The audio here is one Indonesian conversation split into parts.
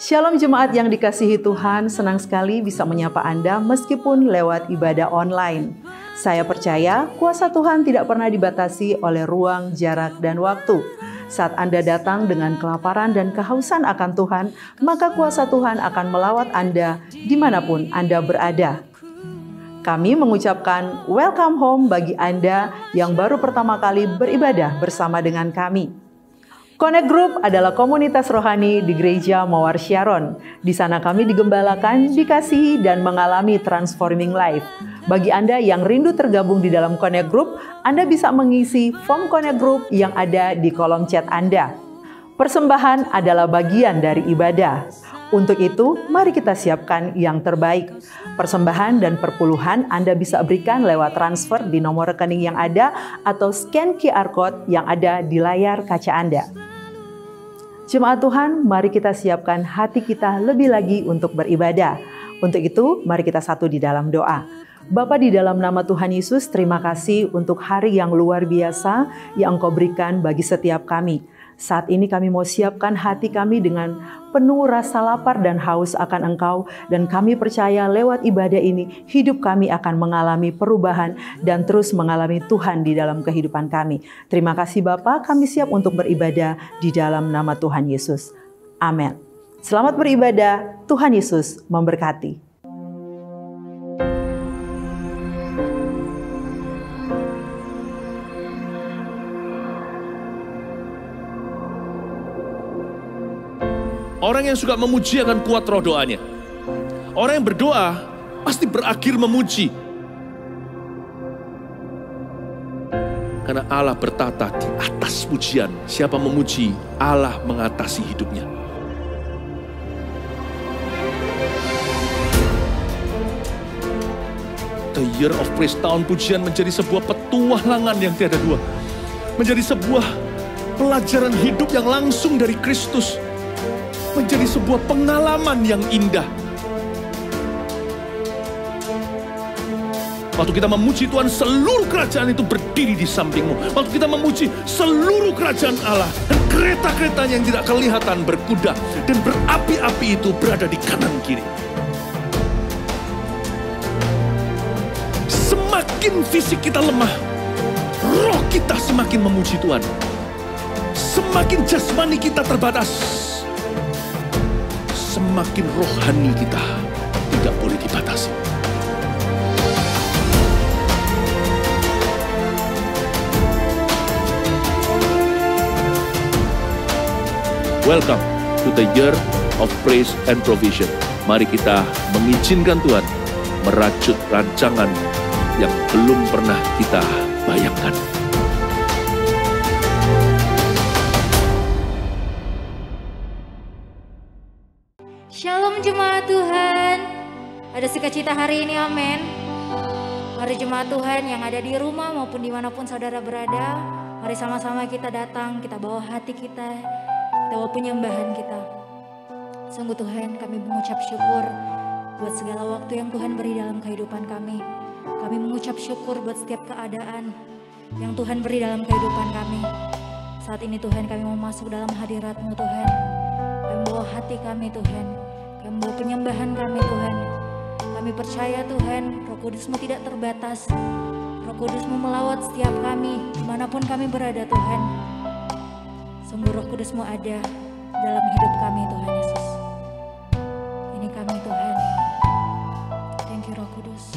Shalom jemaat yang dikasihi Tuhan, senang sekali bisa menyapa Anda meskipun lewat ibadah online. Saya percaya kuasa Tuhan tidak pernah dibatasi oleh ruang, jarak, dan waktu. Saat Anda datang dengan kelaparan dan kehausan akan Tuhan, maka kuasa Tuhan akan melawat Anda dimanapun Anda berada. Kami mengucapkan welcome home bagi Anda yang baru pertama kali beribadah bersama dengan kami. Connect Group adalah komunitas rohani di Gereja Mawar Sharon. Di sana kami digembalakan, dikasihi, dan mengalami transforming life. Bagi Anda yang rindu tergabung di dalam Connect Group, Anda bisa mengisi form Connect Group yang ada di kolom chat Anda. Persembahan adalah bagian dari ibadah. Untuk itu, mari kita siapkan yang terbaik. Persembahan dan perpuluhan Anda bisa berikan lewat transfer di nomor rekening yang ada atau scan QR Code yang ada di layar kaca Anda. Jemaat Tuhan, mari kita siapkan hati kita lebih lagi untuk beribadah. Untuk itu, mari kita satu di dalam doa. Bapa, di dalam nama Tuhan Yesus, terima kasih untuk hari yang luar biasa yang Engkau berikan bagi setiap kami. Saat ini kami mau siapkan hati kami dengan penuh rasa lapar dan haus akan Engkau. Dan kami percaya lewat ibadah ini, hidup kami akan mengalami perubahan dan terus mengalami Tuhan di dalam kehidupan kami. Terima kasih Bapa, kami siap untuk beribadah di dalam nama Tuhan Yesus. Amin. Selamat beribadah, Tuhan Yesus memberkati. Orang yang suka memuji akan kuat roh doanya. Orang yang berdoa pasti berakhir memuji. Karena Allah bertata di atas pujian. Siapa memuji, Allah mengatasi hidupnya. The Year of Praise, tahun pujian menjadi sebuah petualangan yang tiada dua. Menjadi sebuah pelajaran hidup yang langsung dari Kristus. Menjadi sebuah pengalaman yang indah. Waktu kita memuji Tuhan, seluruh kerajaan itu berdiri di sampingmu. Waktu kita memuji, seluruh kerajaan Allah dan kereta-keretanya yang tidak kelihatan berkuda dan berapi-api itu berada di kanan kiri. Semakin fisik kita lemah, roh kita semakin memuji Tuhan. Semakin jasmani kita terbatas, semakin rohani kita tidak boleh dibatasi. Welcome to the Year of Praise and Provision. Mari kita mengizinkan Tuhan merajut rancangan yang belum pernah kita bayangkan. Shalom jemaat Tuhan. Ada sukacita hari ini, amin. Mari jemaat Tuhan yang ada di rumah maupun dimanapun saudara berada, mari sama-sama kita datang, kita bawa hati kita bawa penyembahan kita. Sungguh Tuhan, kami mengucap syukur buat segala waktu yang Tuhan beri dalam kehidupan kami. Kami mengucap syukur buat setiap keadaan yang Tuhan beri dalam kehidupan kami. Saat ini Tuhan, kami mau masuk dalam hadirat-Mu Tuhan. Kami bawa hati kami Tuhan. Kami bawa penyembahan kami Tuhan. Kami percaya Tuhan, Roh Kudus-Mu tidak terbatas. Roh Kudus-Mu melawat setiap kami, dimanapun kami berada Tuhan. Sungguh Roh Kudus-Mu ada dalam hidup kami Tuhan Yesus. Ini kami Tuhan. Thank you Roh Kudus.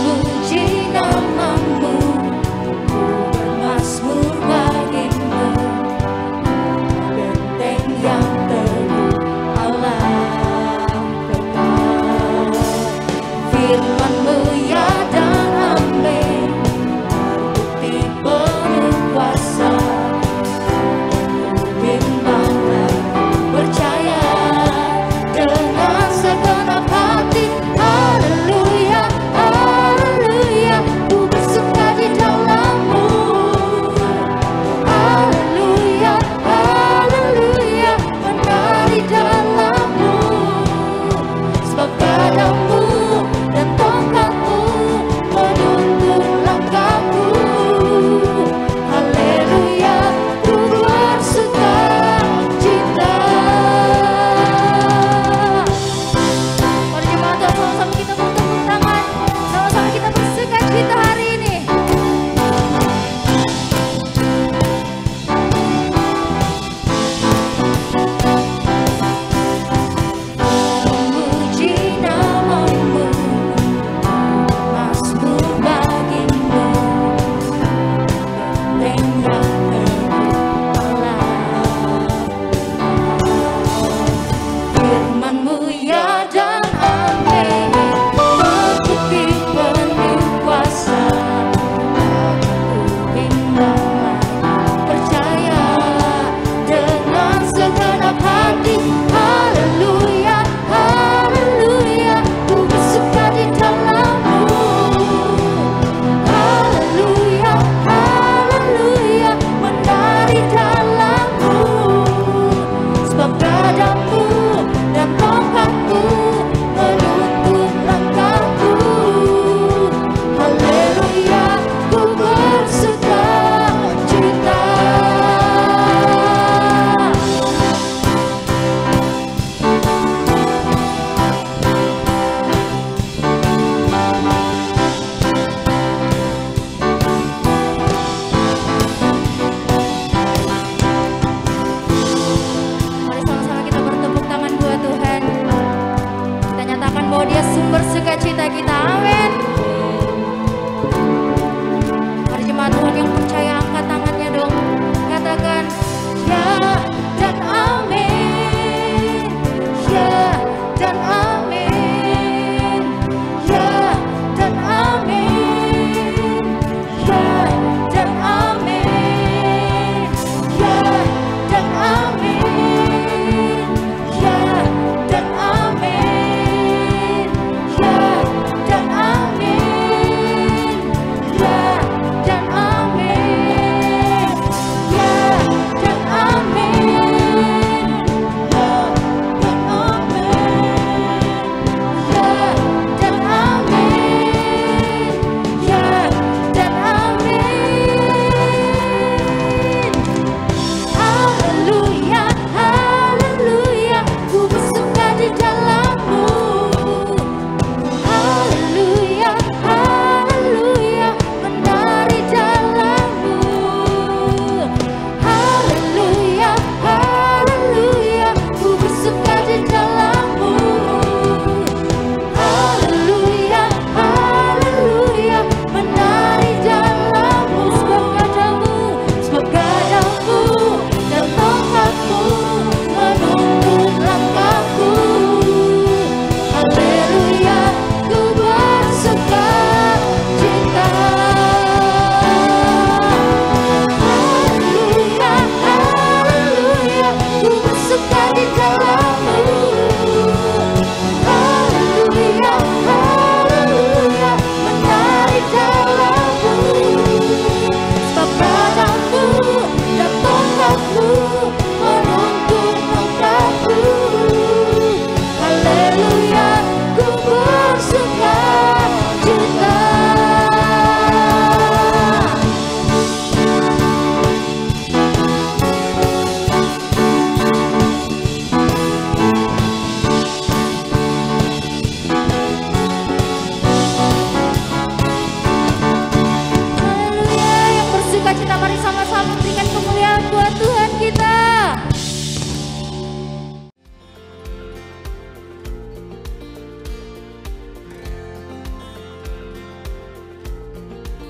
Puji namamu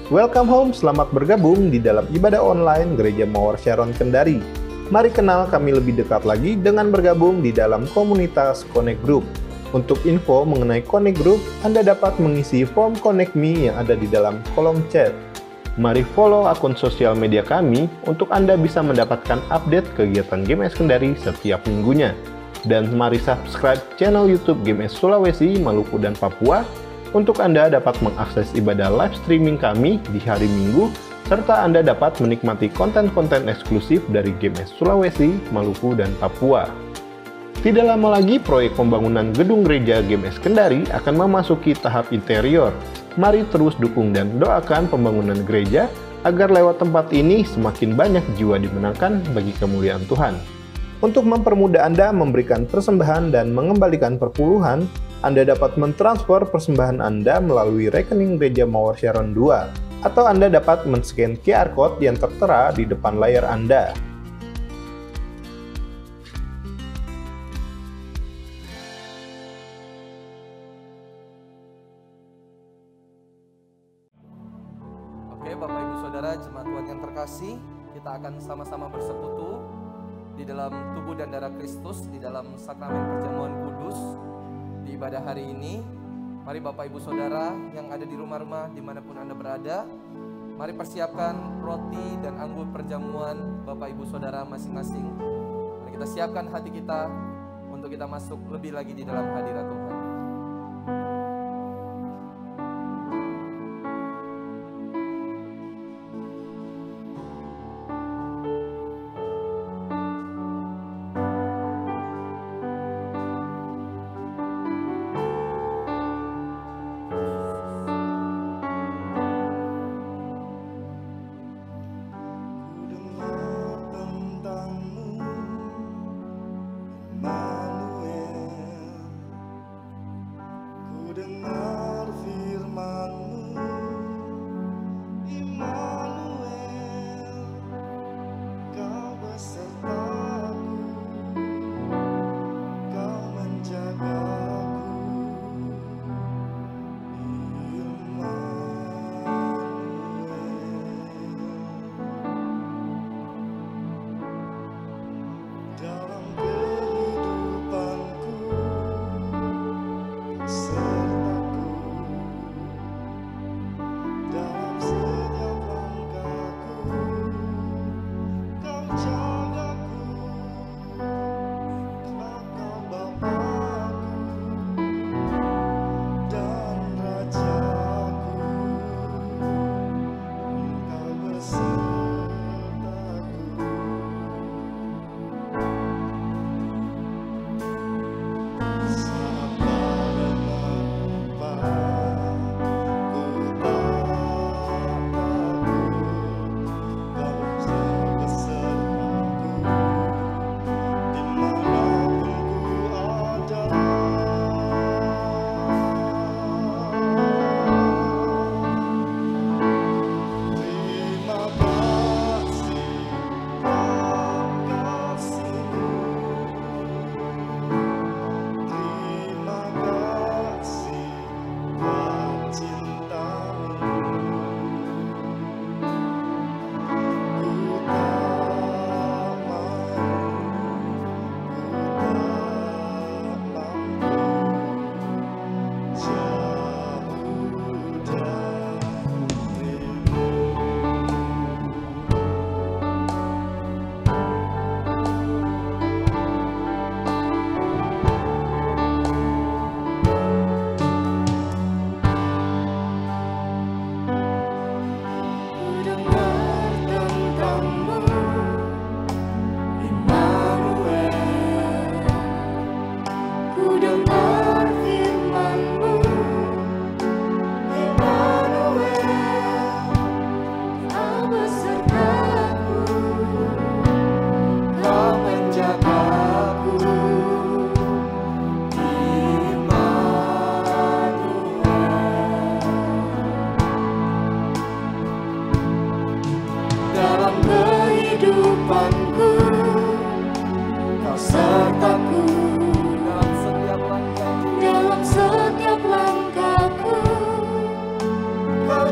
Welcome home, selamat bergabung di dalam ibadah online Gereja Mawar Sharon Kendari. Mari kenal kami lebih dekat lagi dengan bergabung di dalam komunitas Connect Group. Untuk info mengenai Connect Group, Anda dapat mengisi form Connect Me yang ada di dalam kolom chat. Mari follow akun sosial media kami untuk Anda bisa mendapatkan update kegiatan GMS Kendari setiap minggunya. Dan mari subscribe channel YouTube GMS Sulawesi, Maluku, dan Papua untuk Anda dapat mengakses ibadah live streaming kami di hari Minggu, serta Anda dapat menikmati konten-konten eksklusif dari GMS Sulawesi, Maluku, dan Papua. Tidak lama lagi, proyek pembangunan gedung gereja GMS Kendari akan memasuki tahap interior. Mari terus dukung dan doakan pembangunan gereja agar lewat tempat ini semakin banyak jiwa dimenangkan bagi kemuliaan Tuhan. Untuk mempermudah Anda memberikan persembahan dan mengembalikan perpuluhan, Anda dapat mentransfer persembahan Anda melalui rekening Gereja Mawar Sharon 2, atau Anda dapat men-scan QR Code yang tertera di depan layar Anda. Oke, Bapak Ibu Saudara, jemaat Tuhan yang terkasih, kita akan sama-sama bersekutu di dalam tubuh dan darah Kristus, di dalam sakramen perjamuan kudus. Di ibadah hari ini, mari Bapak Ibu Saudara yang ada di rumah-rumah dimanapun Anda berada, mari persiapkan roti dan anggur perjamuan Bapak Ibu Saudara masing-masing. Mari kita siapkan hati kita untuk kita masuk lebih lagi di dalam hadirat Tuhan.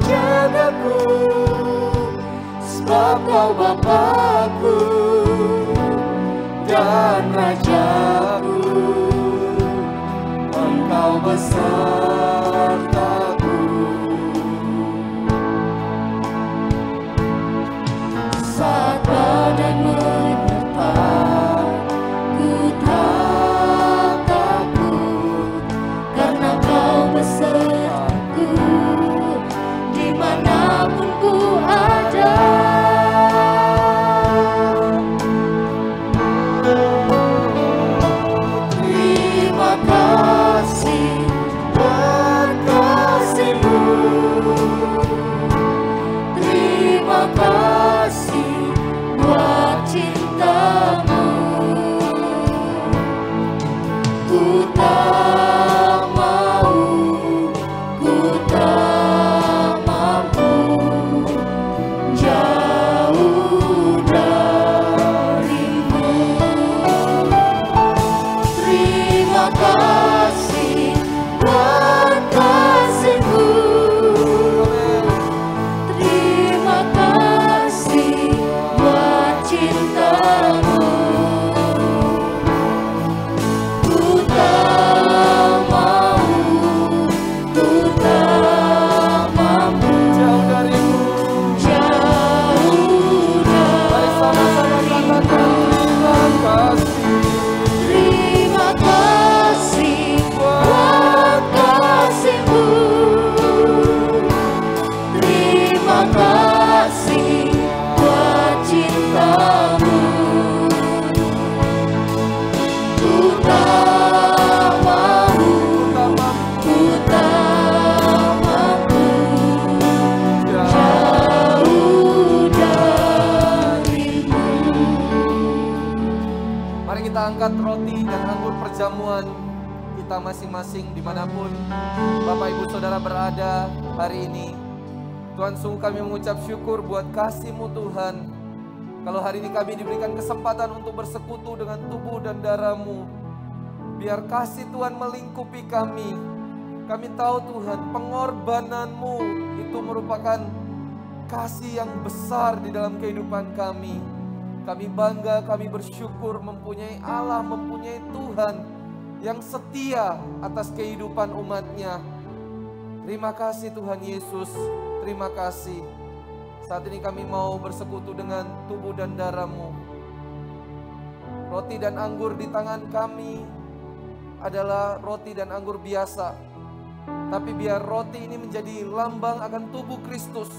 Jaga aku, sebab Kau Bapa-Ku dan Raja-Ku, Engkau besertaku. Saat badai menerpa, ku tak takut, karena Kau besertaku dimanapun ku ada. Terima kasih buat kasih-Mu, terima kasih buat cinta-Mu. Ku tak mau, ku tak mampu jauh dari-Mu. Terima kasih buat kasih-Mu, terima kasih buat cinta-Mu. Ku tak mau, ku tak mampu jauh dari-Mu, jauh dari. Sama-sama katakan terima kasih. Terima kasih buat kasih-Mu, terima kasih buat cinta-Mu. Ku tak mau, ku tak mampu jauh dari-Mu. Mari kita angkat roti dan anggur perjamuan kita masing-masing dimanapun Bapak Ibu Saudara berada hari ini. Tuhan, sungguh kami mengucap syukur buat kasih-Mu Tuhan. Kalau hari ini kami diberikan kesempatan untuk bersekutu dengan tubuh dan darah-Mu, biar kasih Tuhan melingkupi kami. Kami tahu Tuhan, pengorbanan-Mu itu merupakan kasih yang besar di dalam kehidupan kami. Kami bangga, kami bersyukur mempunyai Allah, mempunyai Tuhan yang setia atas kehidupan umat-Nya. Terima kasih Tuhan Yesus, terima kasih. Saat ini kami mau bersekutu dengan tubuh dan darah-Mu. Roti dan anggur di tangan kami adalah roti dan anggur biasa. Tapi biar roti ini menjadi lambang akan tubuh Kristus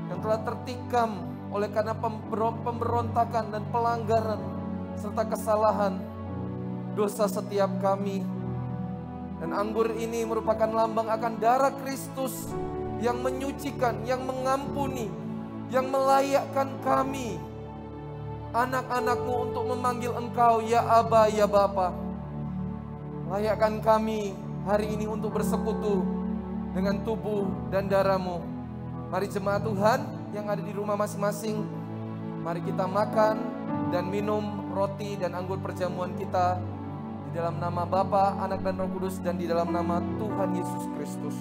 yang telah tertikam oleh karena pemberontakan dan pelanggaran serta kesalahan dosa setiap kami. Dan anggur ini merupakan lambang akan darah Kristus yang menyucikan, yang mengampuni, yang melayakkan kami, anak-anak-Mu, untuk memanggil Engkau ya Aba, ya Bapa. Layakkan kami hari ini untuk bersekutu dengan tubuh dan darah-Mu. Mari jemaat Tuhan yang ada di rumah masing-masing, mari kita makan dan minum roti dan anggur perjamuan kita di dalam nama Bapa, Anak dan Roh Kudus, dan di dalam nama Tuhan Yesus Kristus.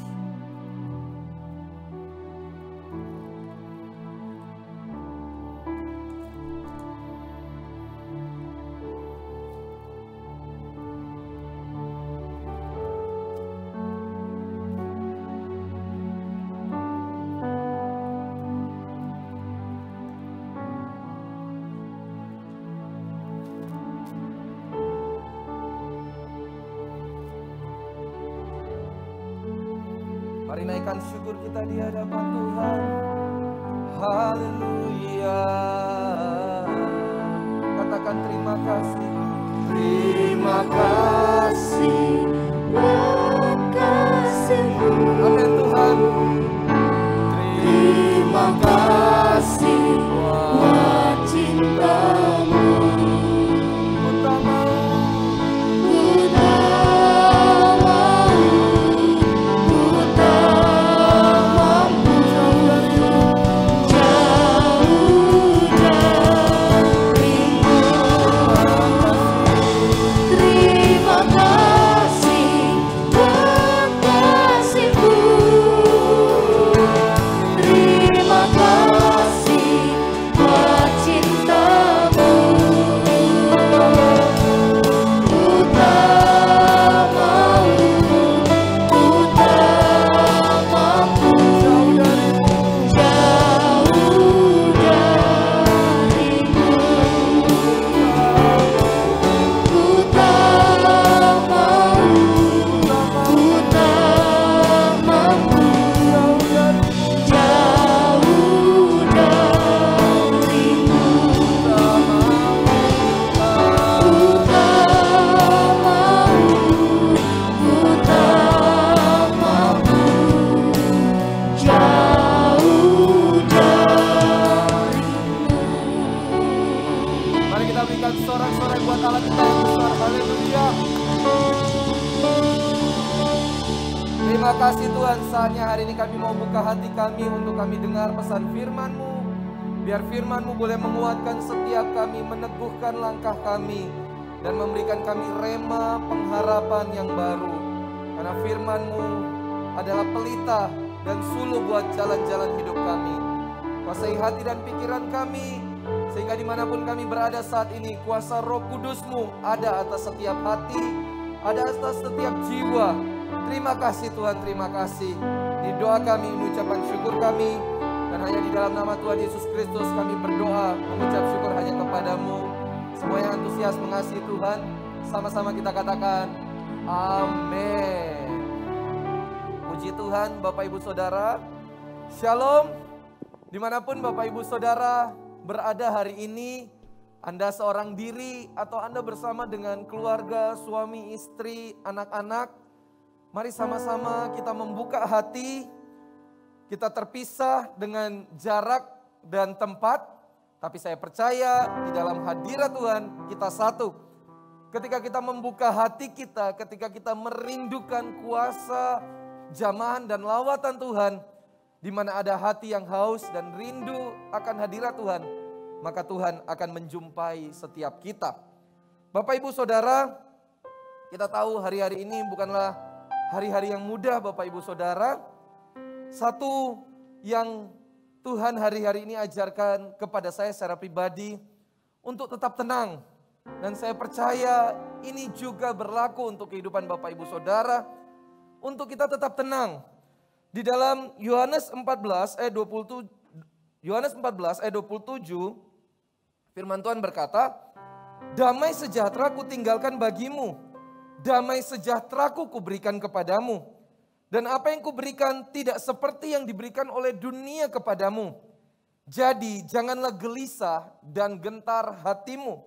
Mari naikkan syukur kita di hadapan Tuhan. Haleluya. Katakan terima kasih. Terima kasih buat kasih-Mu. Amin Tuhan. Terima kasih buat cinta-Mu. Ku tak mau, ku tak mau, ku tak mampu jauh dari-Mu, jauh dari-Mu. Terima kasih buat kasih-Mu. kasih Tuhan, saatnya hari ini kami mau buka hati kami untuk kami dengar pesan firman-Mu. Biar firman-Mu boleh menguatkan setiap kami, meneguhkan langkah kami, dan memberikan kami rema pengharapan yang baru. Karena firman-Mu adalah pelita dan suluh buat jalan-jalan hidup kami. Kuasai hati dan pikiran kami, sehingga dimanapun kami berada saat ini, kuasa Roh Kudus-Mu ada atas setiap hati, ada atas setiap jiwa. Terima kasih Tuhan, terima kasih. Di doa kami, ucapan syukur kami, dan hanya di dalam nama Tuhan Yesus Kristus kami berdoa, mengucap syukur hanya kepadamu. Semua yang antusias mengasihi Tuhan, sama-sama kita katakan, amin. Puji Tuhan, Bapak Ibu Saudara. Shalom. Dimanapun Bapak Ibu Saudara berada hari ini, Anda seorang diri atau Anda bersama dengan keluarga, suami, istri, anak-anak, mari sama-sama kita membuka hati. Kita terpisah dengan jarak dan tempat, tapi saya percaya di dalam hadirat Tuhan kita satu. Ketika kita membuka hati kita, ketika kita merindukan kuasa, jamahan dan lawatan Tuhan, di mana ada hati yang haus dan rindu akan hadirat Tuhan, maka Tuhan akan menjumpai setiap kita. Bapak Ibu Saudara, kita tahu hari-hari ini bukanlah hari-hari yang mudah Bapak Ibu Saudara. Satu yang Tuhan hari-hari ini ajarkan kepada saya secara pribadi untuk tetap tenang. Dan saya percaya ini juga berlaku untuk kehidupan Bapak Ibu Saudara. Untuk kita tetap tenang. Di dalam Yohanes 14 ayat 27, firman Tuhan berkata, damai sejahtera ku tinggalkan bagimu, damai sejahtera ku berikan kepadamu. Dan apa yang kuberikan tidak seperti yang diberikan oleh dunia kepadamu. Jadi janganlah gelisah dan gentar hatimu.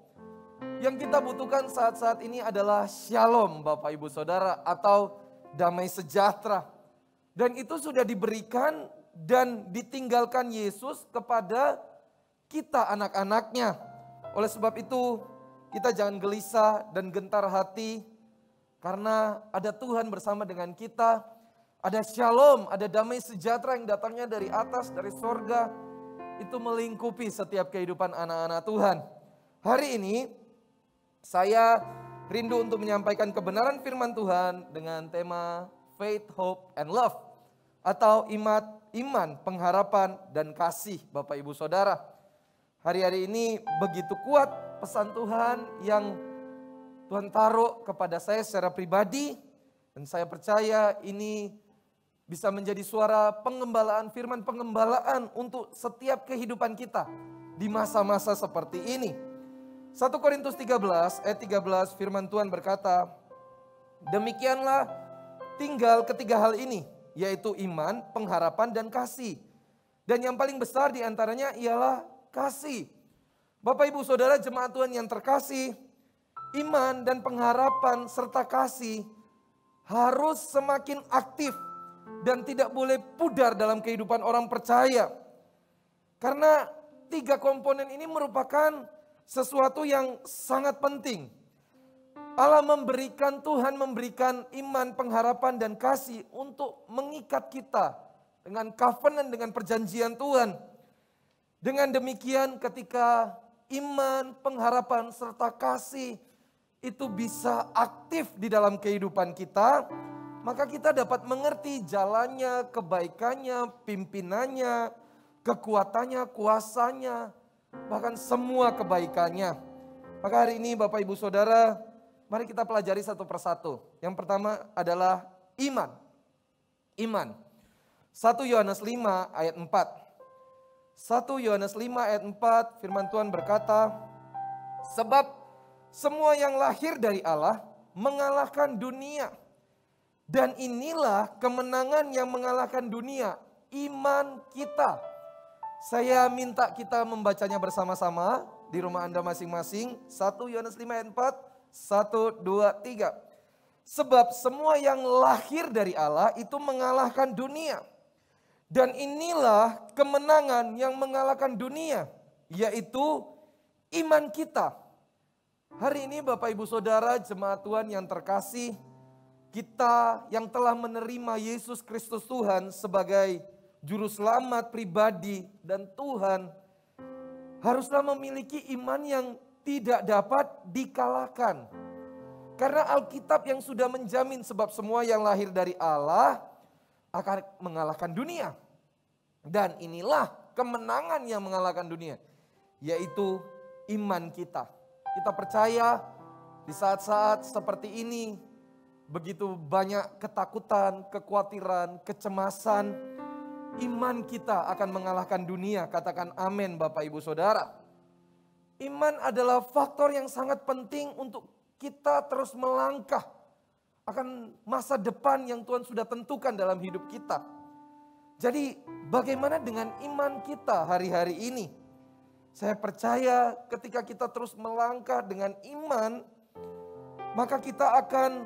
Yang kita butuhkan saat-saat ini adalah shalom Bapak Ibu Saudara, atau damai sejahtera. Dan itu sudah diberikan dan ditinggalkan Yesus kepada kita anak-anaknya. Oleh sebab itu kita jangan gelisah dan gentar hati, karena ada Tuhan bersama dengan kita. Ada shalom, ada damai sejahtera yang datangnya dari atas, dari sorga. Itu melingkupi setiap kehidupan anak-anak Tuhan. Hari ini saya rindu untuk menyampaikan kebenaran firman Tuhan dengan tema Faith, Hope, and Love. Atau iman, pengharapan, dan kasih Bapak Ibu Saudara. Hari-hari ini begitu kuat pesan Tuhan yang Tuhan taruh kepada saya secara pribadi. Dan saya percaya ini bisa menjadi suara pengembalaan, firman pengembalaan untuk setiap kehidupan kita di masa-masa seperti ini. 1 Korintus 13 ayat 13 firman Tuhan berkata, demikianlah tinggal ketiga hal ini, yaitu iman, pengharapan, dan kasih. Dan yang paling besar di antaranya ialah kasih. Bapak Ibu Saudara jemaat Tuhan yang terkasih, iman dan pengharapan serta kasih harus semakin aktif dan tidak boleh pudar dalam kehidupan orang percaya. Karena tiga komponen ini merupakan sesuatu yang sangat penting. Allah memberikan, Tuhan memberikan iman, pengharapan, dan kasih untuk mengikat kita dengan covenant, dengan perjanjian Tuhan. Dengan demikian ketika iman, pengharapan, serta kasih itu bisa aktif di dalam kehidupan kita, maka kita dapat mengerti jalannya, kebaikannya, pimpinannya, kekuatannya, kuasanya, bahkan semua kebaikannya. Maka hari ini Bapak Ibu Saudara, mari kita pelajari satu persatu. Yang pertama adalah iman. Iman. 1 Yohanes 5 ayat 4. 1 Yohanes 5 ayat 4 firman Tuhan berkata, sebab semua yang lahir dari Allah mengalahkan dunia. Dan inilah kemenangan yang mengalahkan dunia, iman kita. Saya minta kita membacanya bersama-sama di rumah Anda masing-masing. 1 Yohanes 5 ayat 4, 1, 2, 3. Sebab semua yang lahir dari Allah itu mengalahkan dunia. Dan inilah kemenangan yang mengalahkan dunia, yaitu iman kita. Hari ini Bapak Ibu Saudara jemaat Tuhan yang terkasih, kita yang telah menerima Yesus Kristus Tuhan sebagai Juru Selamat pribadi dan Tuhan, haruslah memiliki iman yang tidak dapat dikalahkan. Karena Alkitab yang sudah menjamin sebab semua yang lahir dari Allah akan mengalahkan dunia. Dan inilah kemenangan yang mengalahkan dunia, yaitu iman kita. Kita percaya di saat-saat seperti ini, begitu banyak ketakutan, kekhawatiran, kecemasan, iman kita akan mengalahkan dunia. Katakan amin Bapak Ibu Saudara. Iman adalah faktor yang sangat penting untuk kita terus melangkah akan masa depan yang Tuhan sudah tentukan dalam hidup kita. Jadi bagaimana dengan iman kita hari-hari ini? Saya percaya ketika kita terus melangkah dengan iman, maka kita akan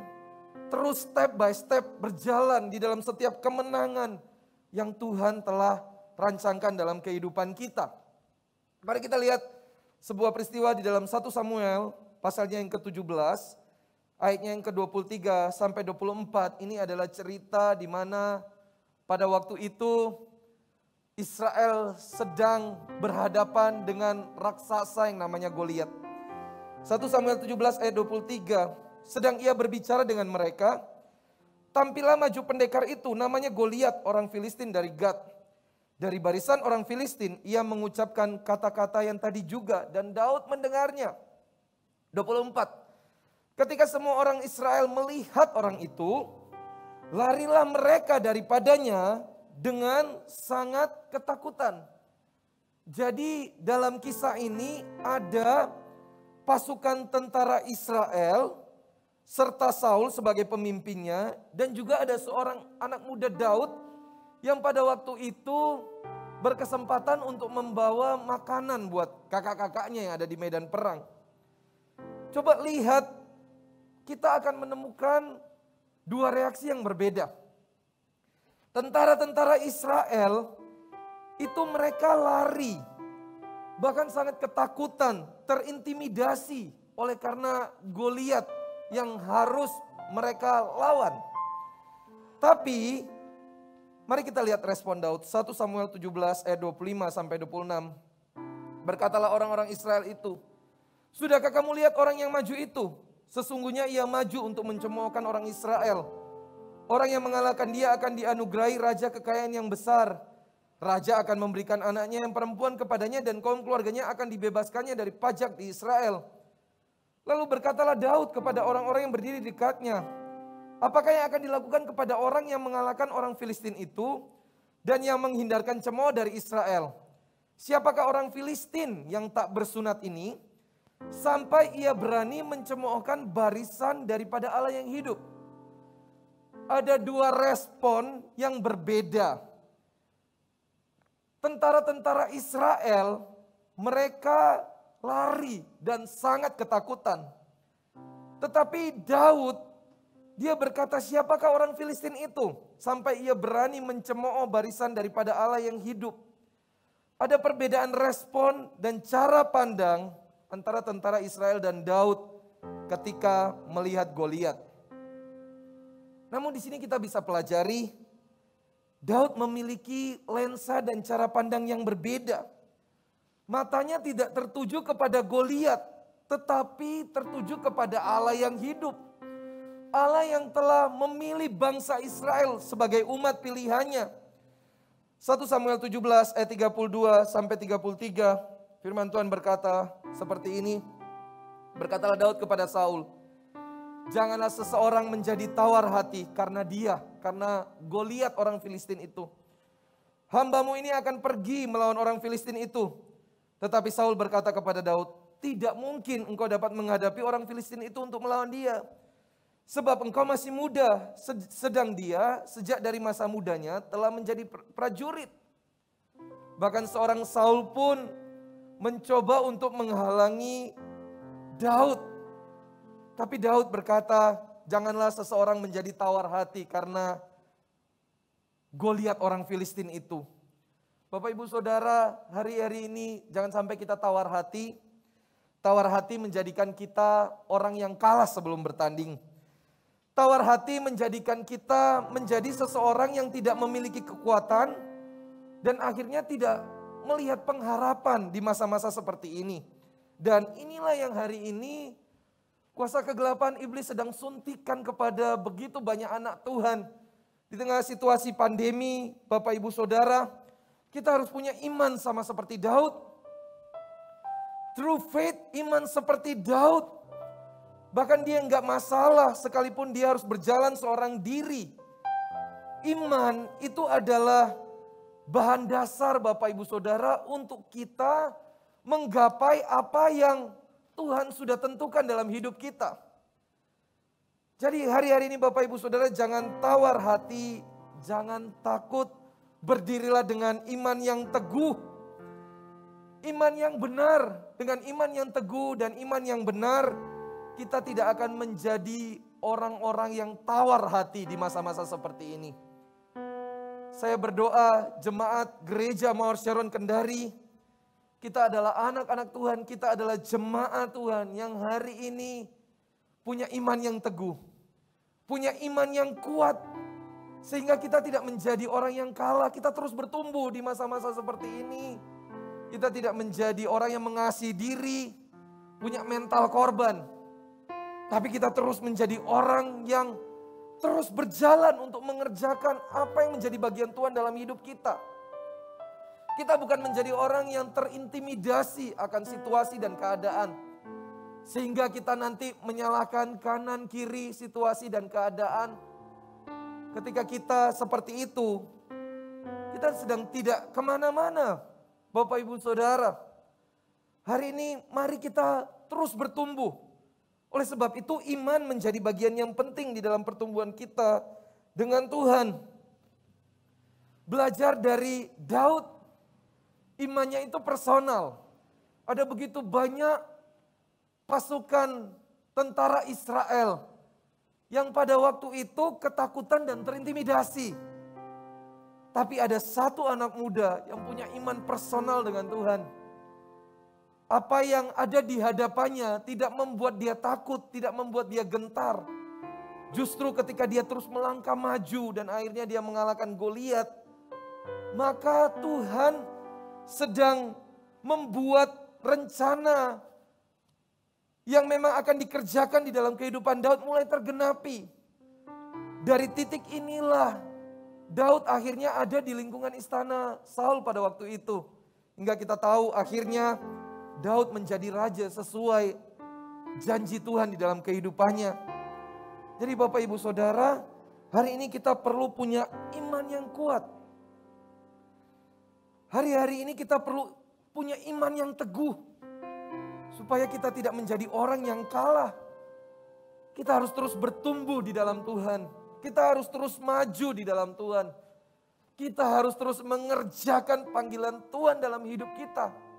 terus step by step berjalan di dalam setiap kemenangan yang Tuhan telah rancangkan dalam kehidupan kita. Mari kita lihat sebuah peristiwa di dalam 1 Samuel pasalnya yang ke-17, ayatnya yang ke-23 sampai 24. Ini adalah cerita di mana pada waktu itu Israel sedang berhadapan dengan raksasa yang namanya Goliat. 1 Samuel 17 ayat 23, sedang ia berbicara dengan mereka, tampillah maju pendekar itu, namanya Goliat, orang Filistin dari Gad. Dari barisan orang Filistin, ia mengucapkan kata-kata yang tadi juga, dan Daud mendengarnya. 24, ketika semua orang Israel melihat orang itu, larilah mereka daripadanya dengan sangat ketakutan. Jadi dalam kisah ini ada pasukan tentara Israel serta Saul sebagai pemimpinnya, dan juga ada seorang anak muda Daud yang pada waktu itu berkesempatan untuk membawa makanan buat kakak-kakaknya yang ada di medan perang. Coba lihat, kita akan menemukan dua reaksi yang berbeda. Tentara-tentara Israel itu mereka lari, bahkan sangat ketakutan, terintimidasi oleh karena Goliat yang harus mereka lawan. Tapi mari kita lihat respon Daud. 1 Samuel 17 ayat 25 sampai 26. Berkatalah orang-orang Israel itu, sudahkah kamu lihat orang yang maju itu? Sesungguhnya ia maju untuk mencemoohkan orang Israel. Orang yang mengalahkan dia akan dianugerahi raja kekayaan yang besar. Raja akan memberikan anaknya yang perempuan kepadanya dan kaum keluarganya akan dibebaskannya dari pajak di Israel. Lalu berkatalah Daud kepada orang-orang yang berdiri di dekatnya, apakah yang akan dilakukan kepada orang yang mengalahkan orang Filistin itu dan yang menghindarkan cemooh dari Israel? Siapakah orang Filistin yang tak bersunat ini sampai ia berani mencemoohkan barisan daripada Allah yang hidup? Ada dua respon yang berbeda. Tentara-tentara Israel, mereka lari dan sangat ketakutan. Tetapi Daud, dia berkata, siapakah orang Filistin itu sampai ia berani mencemooh barisan daripada Allah yang hidup? Ada perbedaan respon dan cara pandang antara tentara Israel dan Daud ketika melihat Goliat. Namun di sini kita bisa pelajari, Daud memiliki lensa dan cara pandang yang berbeda. Matanya tidak tertuju kepada Goliat, tetapi tertuju kepada Allah yang hidup. Allah yang telah memilih bangsa Israel sebagai umat pilihannya. 1 Samuel 17 ayat 32 sampai 33, firman Tuhan berkata seperti ini. Berkatalah Daud kepada Saul, janganlah seseorang menjadi tawar hati karena Goliat orang Filistin itu. Hambamu ini akan pergi melawan orang Filistin itu. Tetapi Saul berkata kepada Daud, tidak mungkin engkau dapat menghadapi orang Filistin itu untuk melawan dia. Sebab engkau masih muda, sedang dia sejak dari masa mudanya telah menjadi prajurit. Bahkan seorang Saul pun mencoba untuk menghalangi Daud. Tapi Daud berkata, janganlah seseorang menjadi tawar hati karena Goliat orang Filistin itu. Bapak Ibu Saudara, hari-hari ini jangan sampai kita tawar hati. Tawar hati menjadikan kita orang yang kalah sebelum bertanding. Tawar hati menjadikan kita menjadi seseorang yang tidak memiliki kekuatan dan akhirnya tidak melihat pengharapan di masa-masa seperti ini. Dan inilah yang hari ini kuasa kegelapan iblis sedang suntikan kepada begitu banyak anak Tuhan. Di tengah situasi pandemi, Bapak Ibu Saudara, kita harus punya iman sama seperti Daud. True faith, iman seperti Daud. Bahkan dia nggak masalah sekalipun dia harus berjalan seorang diri. Iman itu adalah bahan dasar Bapak Ibu Saudara untuk kita menggapai apa yang Tuhan sudah tentukan dalam hidup kita. Jadi hari-hari ini Bapak Ibu Saudara jangan tawar hati, jangan takut, berdirilah dengan iman yang teguh. Iman yang benar, dengan iman yang teguh dan iman yang benar, kita tidak akan menjadi orang-orang yang tawar hati di masa-masa seperti ini. Saya berdoa jemaat Gereja Mawar Sharon Kendari, kita adalah anak-anak Tuhan, kita adalah jemaat Tuhan yang hari ini punya iman yang teguh, punya iman yang kuat, sehingga kita tidak menjadi orang yang kalah, kita terus bertumbuh di masa-masa seperti ini. Kita tidak menjadi orang yang mengasihi diri, punya mental korban. Tapi kita terus menjadi orang yang terus berjalan untuk mengerjakan apa yang menjadi bagian Tuhan dalam hidup kita. Kita bukan menjadi orang yang terintimidasi akan situasi dan keadaan. Sehingga kita nanti menyalahkan kanan kiri situasi dan keadaan. Ketika kita seperti itu, kita sedang tidak kemana-mana. Bapak Ibu Saudara, hari ini mari kita terus bertumbuh. Oleh sebab itu iman menjadi bagian yang penting di dalam pertumbuhan kita dengan Tuhan. Belajar dari Daud, imannya itu personal. Ada begitu banyak pasukan tentara Israel yang pada waktu itu ketakutan dan terintimidasi. Tapi ada satu anak muda yang punya iman personal dengan Tuhan. Apa yang ada di hadapannya tidak membuat dia takut, tidak membuat dia gentar. Justru ketika dia terus melangkah maju dan akhirnya dia mengalahkan Goliat, maka Tuhan sedang membuat rencana yang memang akan dikerjakan di dalam kehidupan Daud mulai tergenapi. Dari titik inilah Daud akhirnya ada di lingkungan istana Saul pada waktu itu. Hingga kita tahu akhirnya Daud menjadi raja sesuai janji Tuhan di dalam kehidupannya. Jadi Bapak Ibu Saudara, hari ini kita perlu punya iman yang kuat. Hari-hari ini kita perlu punya iman yang teguh. Supaya kita tidak menjadi orang yang kalah. Kita harus terus bertumbuh di dalam Tuhan. Kita harus terus maju di dalam Tuhan. Kita harus terus mengerjakan panggilan Tuhan dalam hidup kita.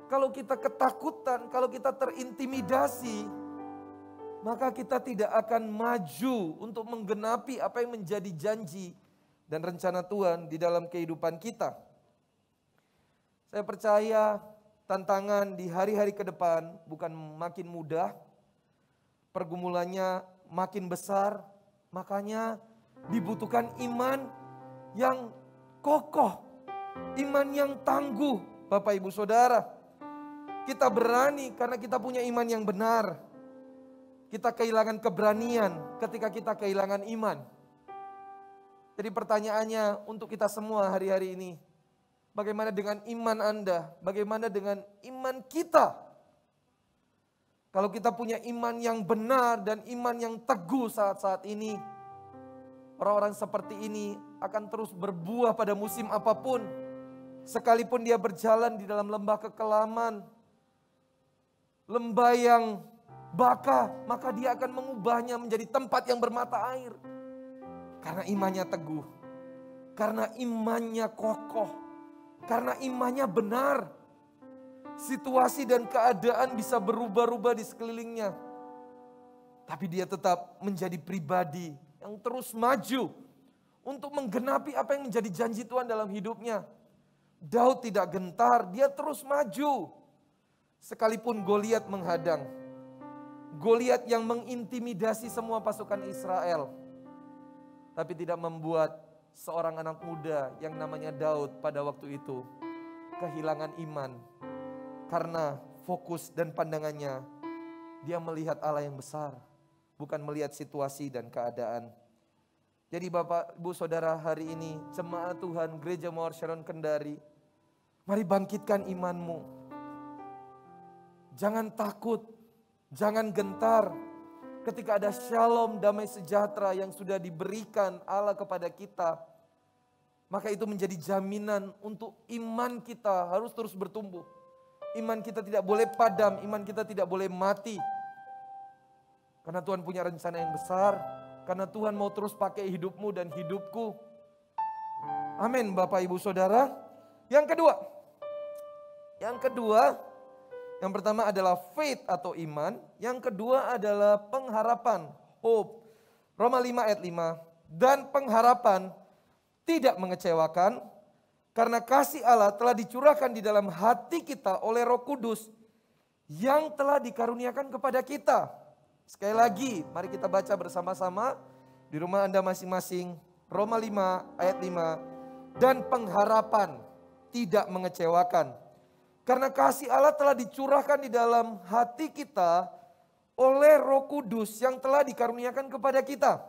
Kalau kita ketakutan, kalau kita terintimidasi, maka kita tidak akan maju untuk menggenapi apa yang menjadi janji dan rencana Tuhan di dalam kehidupan kita. Saya percaya tantangan di hari-hari ke depan bukan makin mudah, pergumulannya makin besar, makanya dibutuhkan iman yang kokoh, iman yang tangguh, Bapak Ibu Saudara. Kita berani karena kita punya iman yang benar. Kita kehilangan keberanian ketika kita kehilangan iman. Jadi pertanyaannya untuk kita semua hari-hari ini, bagaimana dengan iman Anda? Bagaimana dengan iman kita? Kalau kita punya iman yang benar dan iman yang teguh saat-saat ini, orang-orang seperti ini akan terus berbuah pada musim apapun. Sekalipun dia berjalan di dalam lembah kekelaman, lembah yang baka, maka dia akan mengubahnya menjadi tempat yang bermata air. Karena imannya teguh, karena imannya kokoh, karena imannya benar. Situasi dan keadaan bisa berubah-ubah di sekelilingnya. Tapi dia tetap menjadi pribadi yang terus maju untuk menggenapi apa yang menjadi janji Tuhan dalam hidupnya. Daud tidak gentar, dia terus maju. Sekalipun Goliat menghadang. Goliat yang mengintimidasi semua pasukan Israel. Tapi tidak membuat seorang anak muda yang namanya Daud pada waktu itu kehilangan iman. Karena fokus dan pandangannya, dia melihat Allah yang besar, bukan melihat situasi dan keadaan. Jadi Bapak, Ibu, Saudara, hari ini jemaat Tuhan Gereja Mawar Sharon Kendari, mari bangkitkan imanmu. Jangan takut, jangan gentar ketika ada shalom, damai sejahtera yang sudah diberikan Allah kepada kita. Maka itu menjadi jaminan untuk iman kita harus terus bertumbuh. Iman kita tidak boleh padam, iman kita tidak boleh mati. Karena Tuhan punya rencana yang besar. Karena Tuhan mau terus pakai hidupmu dan hidupku. Amin Bapak Ibu Saudara. Yang kedua, yang pertama adalah faith atau iman. Yang kedua adalah pengharapan, hope. Roma 5 ayat 5. Dan pengharapan tidak mengecewakan, karena kasih Allah telah dicurahkan di dalam hati kita oleh Roh Kudus yang telah dikaruniakan kepada kita. Sekali lagi, mari kita baca bersama-sama di rumah Anda masing-masing. Roma 5 ayat 5. Dan pengharapan tidak mengecewakan, karena kasih Allah telah dicurahkan di dalam hati kita oleh Roh Kudus yang telah dikaruniakan kepada kita.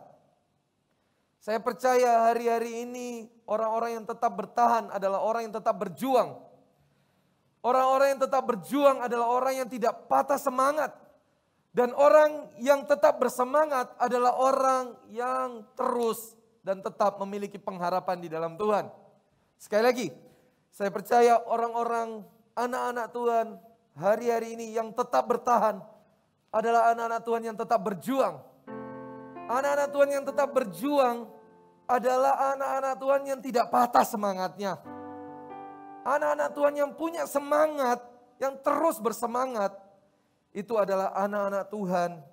Saya percaya hari-hari ini orang-orang yang tetap bertahan adalah orang yang tetap berjuang. Orang-orang yang tetap berjuang adalah orang yang tidak patah semangat. Dan orang yang tetap bersemangat adalah orang yang terus dan tetap memiliki pengharapan di dalam Tuhan. Sekali lagi, saya percaya orang-orang, anak-anak Tuhan hari-hari ini yang tetap bertahan adalah anak-anak Tuhan yang tetap berjuang. Anak-anak Tuhan yang tetap berjuang adalah anak-anak Tuhan yang tidak patah semangatnya. Anak-anak Tuhan yang punya semangat, yang terus bersemangat. Itu adalah anak-anak Tuhan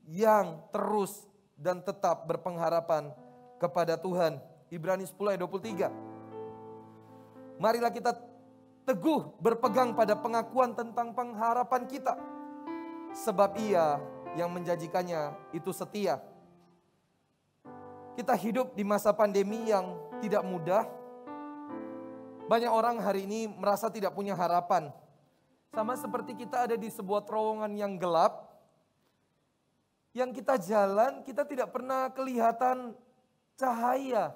yang terus dan tetap berpengharapan kepada Tuhan. Ibrani 10 ayat 23. Marilah kita teguh berpegang pada pengakuan tentang pengharapan kita. Sebab Ia yang menjanjikannya itu setia. Kita hidup di masa pandemi yang tidak mudah. Banyak orang hari ini merasa tidak punya harapan. Sama seperti kita ada di sebuah terowongan yang gelap. Yang kita jalan, kita tidak pernah kelihatan cahaya.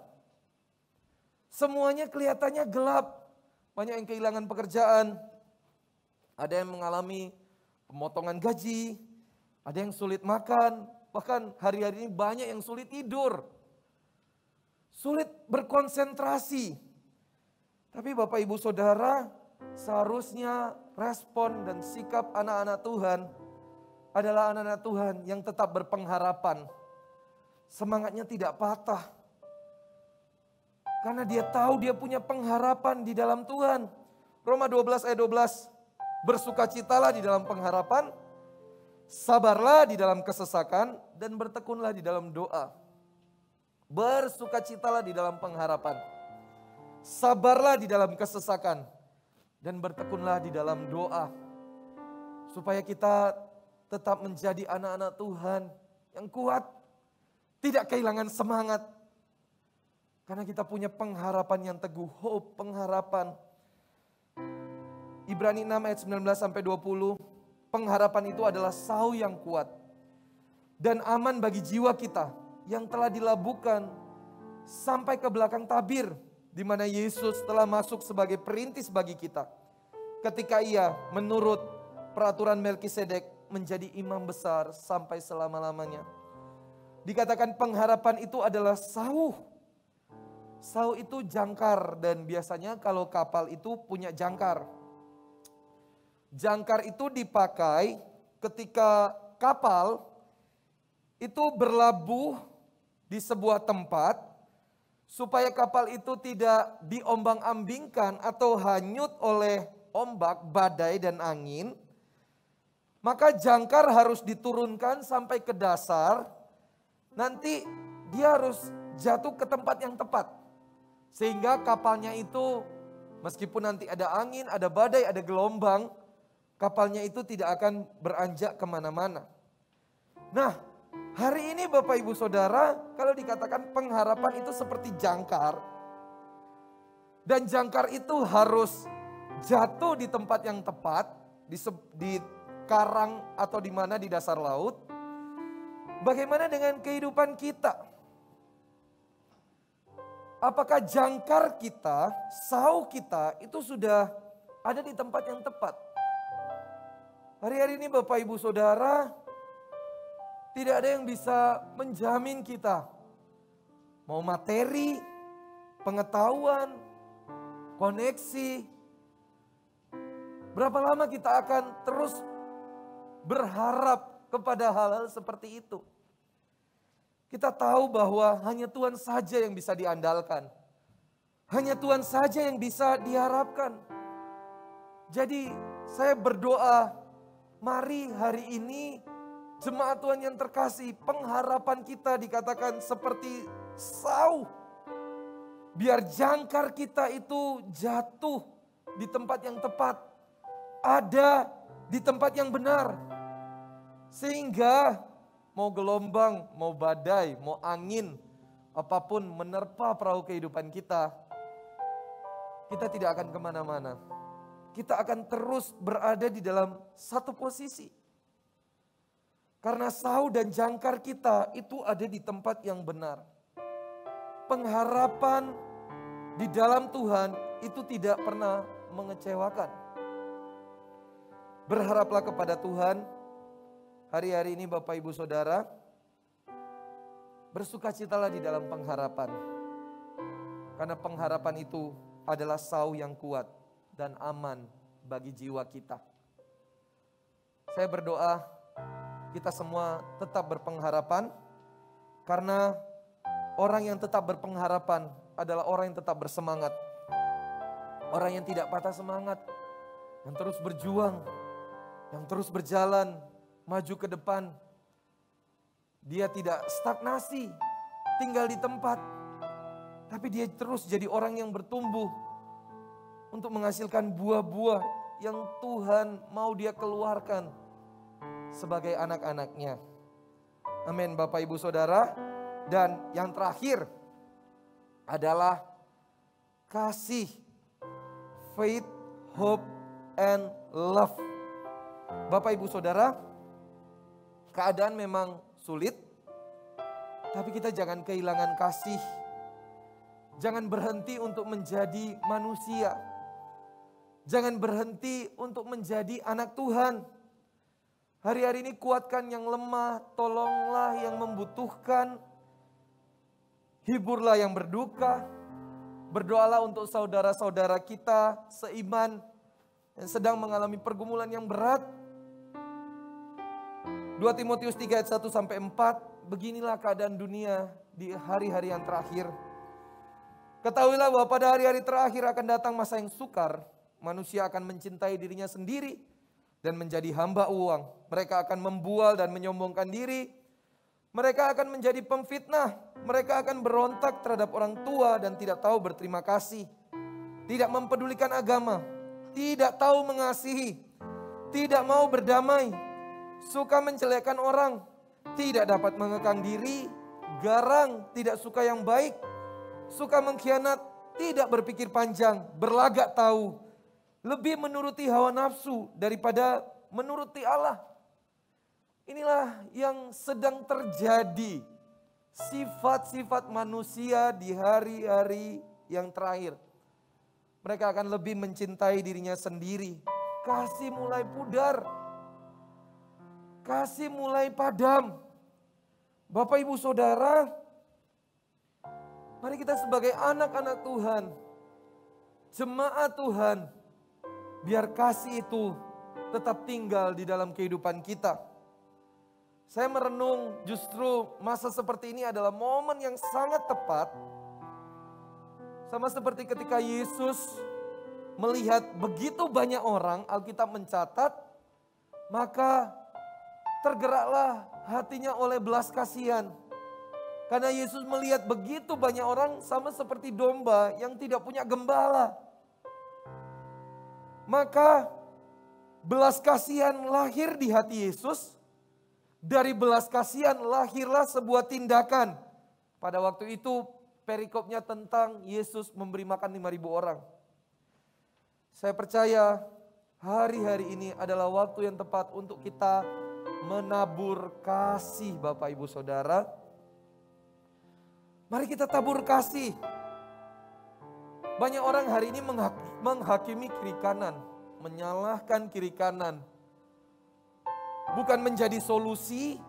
Semuanya kelihatannya gelap. Banyak yang kehilangan pekerjaan. Ada yang mengalami pemotongan gaji. Ada yang sulit makan. Bahkan hari-hari ini banyak yang sulit tidur. Sulit berkonsentrasi. Tapi Bapak Ibu Saudara, seharusnya respon dan sikap anak-anak Tuhan adalah anak-anak Tuhan yang tetap berpengharapan. Semangatnya tidak patah. Karena dia tahu dia punya pengharapan di dalam Tuhan. Roma 12 ayat 12. Bersukacitalah di dalam pengharapan, sabarlah di dalam kesesakan, dan bertekunlah di dalam doa. Bersukacitalah di dalam pengharapan, sabarlah di dalam kesesakan, dan bertekunlah di dalam doa. Supaya kita tetap menjadi anak-anak Tuhan yang kuat, tidak kehilangan semangat. Karena kita punya pengharapan yang teguh, hope, pengharapan. Ibrani 6 ayat 19-20, pengharapan itu adalah sau yang kuat dan aman bagi jiwa kita yang telah dilabuhkan sampai ke belakang tabir, di mana Yesus telah masuk sebagai perintis bagi kita. Ketika Ia menurut peraturan Melkisedek menjadi imam besar sampai selama-lamanya. Dikatakan pengharapan itu adalah sau. Sau itu jangkar, dan biasanya kalau kapal itu punya jangkar. Jangkar itu dipakai ketika kapal itu berlabuh di sebuah tempat supaya kapal itu tidak diombang-ambingkan atau hanyut oleh ombak, badai, dan angin. Maka jangkar harus diturunkan sampai ke dasar. Nanti dia harus jatuh ke tempat yang tepat. Sehingga kapalnya itu meskipun nanti ada angin, ada badai, ada gelombang, kapalnya itu tidak akan beranjak kemana-mana. Nah, hari ini Bapak Ibu Saudara, kalau dikatakan pengharapan itu seperti jangkar. Dan jangkar itu harus jatuh di tempat yang tepat, di karang atau di mana di dasar laut. Bagaimana dengan kehidupan kita? Apakah jangkar kita, sau kita itu sudah ada di tempat yang tepat? Hari-hari ini Bapak Ibu Saudara, tidak ada yang bisa menjamin kita. Mau materi, pengetahuan, koneksi. Berapa lama kita akan terus berharap kepada hal-hal seperti itu? Kita tahu bahwa hanya Tuhan saja yang bisa diandalkan. Hanya Tuhan saja yang bisa diharapkan. Jadi saya berdoa, mari hari ini jemaat Tuhan yang terkasih, pengharapan kita dikatakan seperti sau. Biar jangkar kita itu jatuh di tempat yang tepat. Ada di tempat yang benar. Sehingga mau gelombang, mau badai, mau angin, apapun menerpa perahu kehidupan kita, kita tidak akan kemana-mana. Kita akan terus berada di dalam satu posisi. Karena sau dan jangkar kita itu ada di tempat yang benar. Pengharapan di dalam Tuhan itu tidak pernah mengecewakan. Berharaplah kepada Tuhan. Hari-hari ini Bapak Ibu Saudara, bersukacitalah di dalam pengharapan. Karena pengharapan itu adalah sau yang kuat dan aman bagi jiwa kita. Saya berdoa kita semua tetap berpengharapan, karena orang yang tetap berpengharapan adalah orang yang tetap bersemangat. Orang yang tidak patah semangat, yang terus berjuang, yang terus berjalan, maju ke depan. Dia tidak stagnasi, tinggal di tempat. Tapi dia terus jadi orang yang bertumbuh untuk menghasilkan buah-buah yang Tuhan mau dia keluarkan sebagai anak-anaknya. Amin Bapak Ibu Saudara. Dan yang terakhir adalah kasih, faith, hope, and love. Bapak Ibu Saudara, keadaan memang sulit, tapi kita jangan kehilangan kasih. Jangan berhenti untuk menjadi manusia. Jangan berhenti untuk menjadi anak Tuhan. Hari-hari ini kuatkan yang lemah, tolonglah yang membutuhkan, hiburlah yang berduka. Berdoalah untuk saudara-saudara kita seiman yang sedang mengalami pergumulan yang berat. 2 Timotius 3 ayat 1-4, beginilah keadaan dunia di hari-hari yang terakhir. Ketahuilah bahwa pada hari-hari terakhir akan datang masa yang sukar. Manusia akan mencintai dirinya sendiri dan menjadi hamba uang. Mereka akan membual dan menyombongkan diri. Mereka akan menjadi pemfitnah. Mereka akan berontak terhadap orang tua dan tidak tahu berterima kasih. Tidak mempedulikan agama. Tidak tahu mengasihi. Tidak mau berdamai. Suka menjelekkan orang. Tidak dapat mengekang diri. Garang, tidak suka yang baik. Suka mengkhianat, tidak berpikir panjang, berlagak tahu. Lebih menuruti hawa nafsu daripada menuruti Allah. Inilah yang sedang terjadi. Sifat-sifat manusia di hari-hari yang terakhir. Mereka akan lebih mencintai dirinya sendiri. Kasih mulai pudar. Kasih mulai padam. Bapak Ibu Saudara, mari kita sebagai anak-anak Tuhan, jemaat Tuhan, biar kasih itu tetap tinggal di dalam kehidupan kita. Saya merenung justru masa seperti ini adalah momen yang sangat tepat. Sama seperti ketika Yesus melihat begitu banyak orang, Alkitab mencatat, maka tergeraklah hatinya oleh belas kasihan. Karena Yesus melihat begitu banyak orang sama seperti domba yang tidak punya gembala. Maka belas kasihan lahir di hati Yesus. Dari belas kasihan lahirlah sebuah tindakan. Pada waktu itu perikopnya tentang Yesus memberi makan 5.000 orang. Saya percaya hari-hari ini adalah waktu yang tepat untuk kita menabur kasih Bapak Ibu Saudara. Mari kita tabur kasih. Banyak orang hari ini menghakimi kiri kanan, menyalahkan kiri kanan. Bukan menjadi solusi,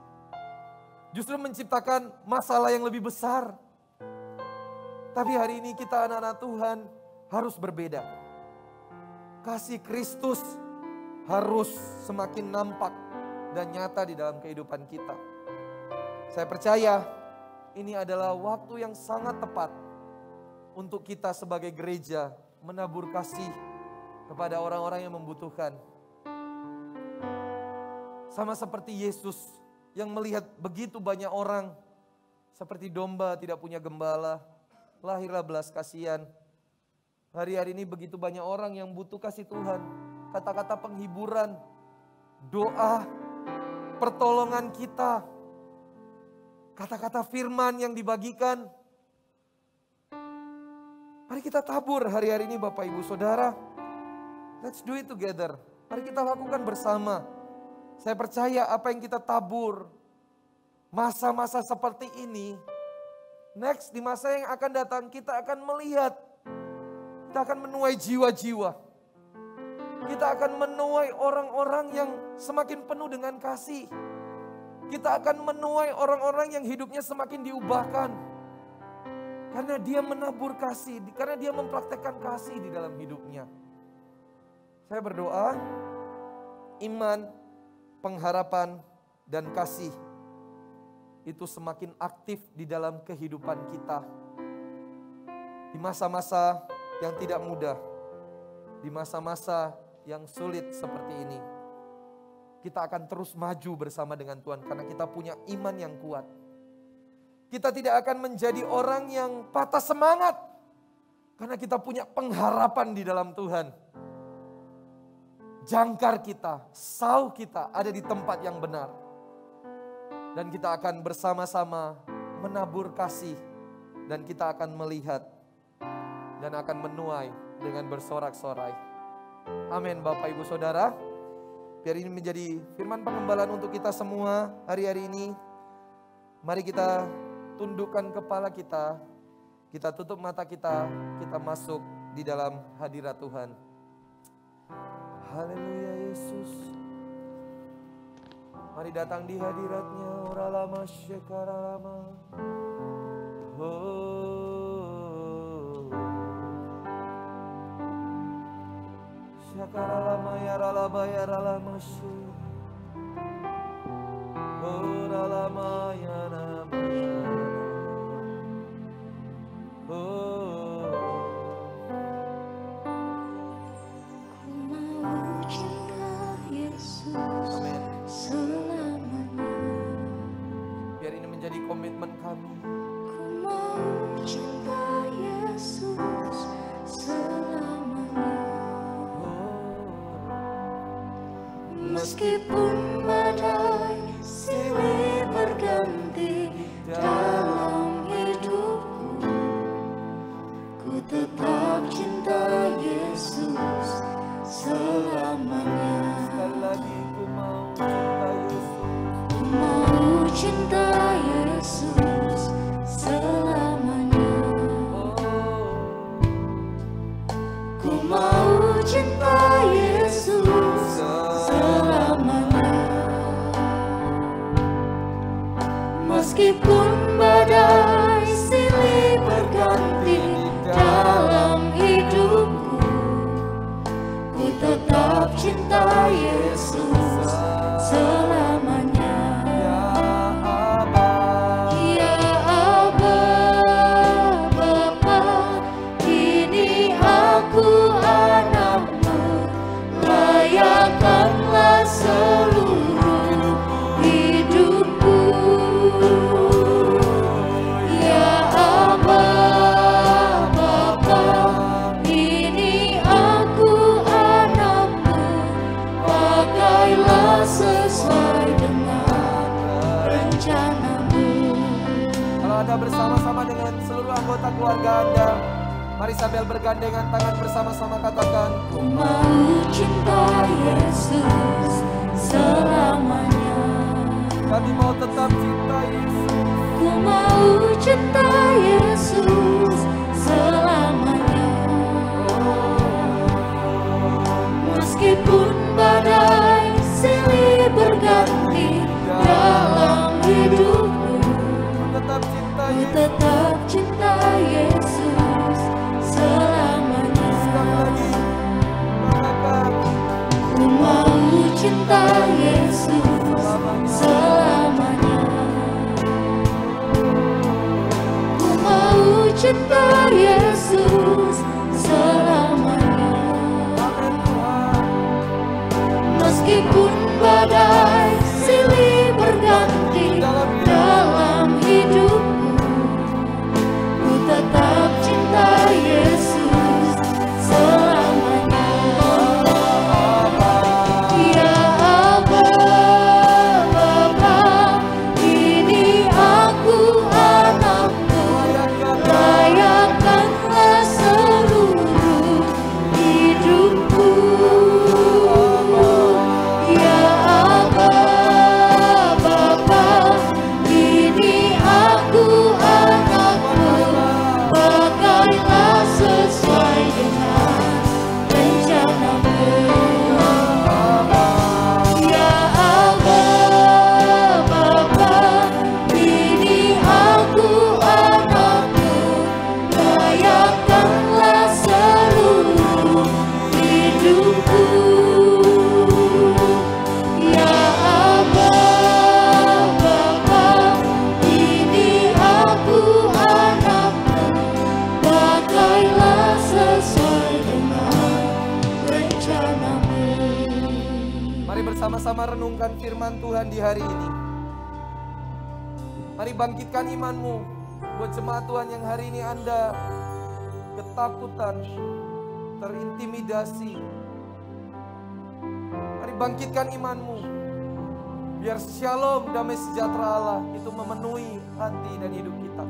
justru menciptakan masalah yang lebih besar. Tapi hari ini kita anak-anak Tuhan harus berbeda. Kasih Kristus harus semakin nampak dan nyata di dalam kehidupan kita. Saya percaya ini adalah waktu yang sangat tepat untuk kita sebagai gereja menabur kasih kepada orang-orang yang membutuhkan. Sama seperti Yesus yang melihat begitu banyak orang seperti domba tidak punya gembala, lahirlah belas kasihan. Hari-hari ini begitu banyak orang yang butuh kasih Tuhan. Kata-kata penghiburan, doa, pertolongan kita, kata-kata firman yang dibagikan. Mari kita tabur hari-hari ini Bapak Ibu Saudara. Let's do it together. Mari kita lakukan bersama. Saya percaya apa yang kita tabur, masa-masa seperti ini, next di masa yang akan datang kita akan melihat, kita akan menuai jiwa-jiwa. Kita akan menuai orang-orang yang semakin penuh dengan kasih. Kita akan menuai orang-orang yang hidupnya semakin diubahkan. Karena dia menabur kasih, karena dia mempraktekkan kasih di dalam hidupnya. Saya berdoa, iman, pengharapan, dan kasih itu semakin aktif di dalam kehidupan kita. Di masa-masa yang tidak mudah, di masa-masa yang sulit seperti ini, kita akan terus maju bersama dengan Tuhan karena kita punya iman yang kuat. Kita tidak akan menjadi orang yang patah semangat karena kita punya pengharapan di dalam Tuhan. Jangkar kita, sauh kita ada di tempat yang benar. Dan kita akan bersama-sama menabur kasih. Dan kita akan melihat dan akan menuai dengan bersorak-sorai. Amin Bapak Ibu Saudara. Biar ini menjadi firman pengembalaan untuk kita semua hari-hari ini. Mari kita tundukkan kepala kita. Kita tutup mata kita. Kita masuk di dalam hadirat Tuhan. Haleluya Yesus. Mari datang di hadiratnya. Oralama syekaralama. Syekaralama yaralaba yaralama syek. Oralama yarama yarama. Komitmen kami. Ku mau cinta Yesus selamanya. Meskipun badai silih berganti dalam hidupku, ku tetap cinta Yesus selamanya. Sekali lagi ku mau cinta Yesus. Ku mau cinta Yesus selamanya. Ku mau cinta Yesus selamanya. Meskipun badai silih berganti dalam hidupku, ku tetap cinta Yesus selamanya. Layakkanlah seluruh hidupku, ya Aba, Bapa, ini aku anakmu, pakailah sesuai tengah-tengah keluarga Anda. Mari sambil bergandengan tangan bersama-sama katakan, Ku mau cinta Yesus selamanya. kami mau tetap cinta Yesus. Ku mau cinta Yesus selamanya. Meskipun badai silih berganti dalam hidupku, Tetap cinta ku Yesus. tetap cinta Yesus selamanya. Sekali lagi, katakan, Ku mau cinta Yesus selamanya. Ku mau cinta Yesus selamanya. amin Tuhan. Meskipun badai silih berganti dalam hidupku, ku tetap cinta Yesus selamanya. Ya Aba, Bapa, ini aku anakmu, layakkanlah seluruh hidupku. Ya Aba, Bapa, ini aku anakmu, pakailah sesuai dengan rencanamu. Ya Aba, Bapa, ini aku anakmu, layakkanlah seluruh hidupku. Ya Aba, Bapa, ini aku anakmu, pakailah sesuai dengan rencanamu. Mari bersama-sama renungkan firman Tuhan di hari ini. Mari bangkitkan imanmu. Buat jemaat Tuhan yang hari ini Anda ketakutan, terintimidasi. Mari bangkitkan imanmu. Biar shalom, damai sejahtera Allah itu memenuhi hati dan hidup kita.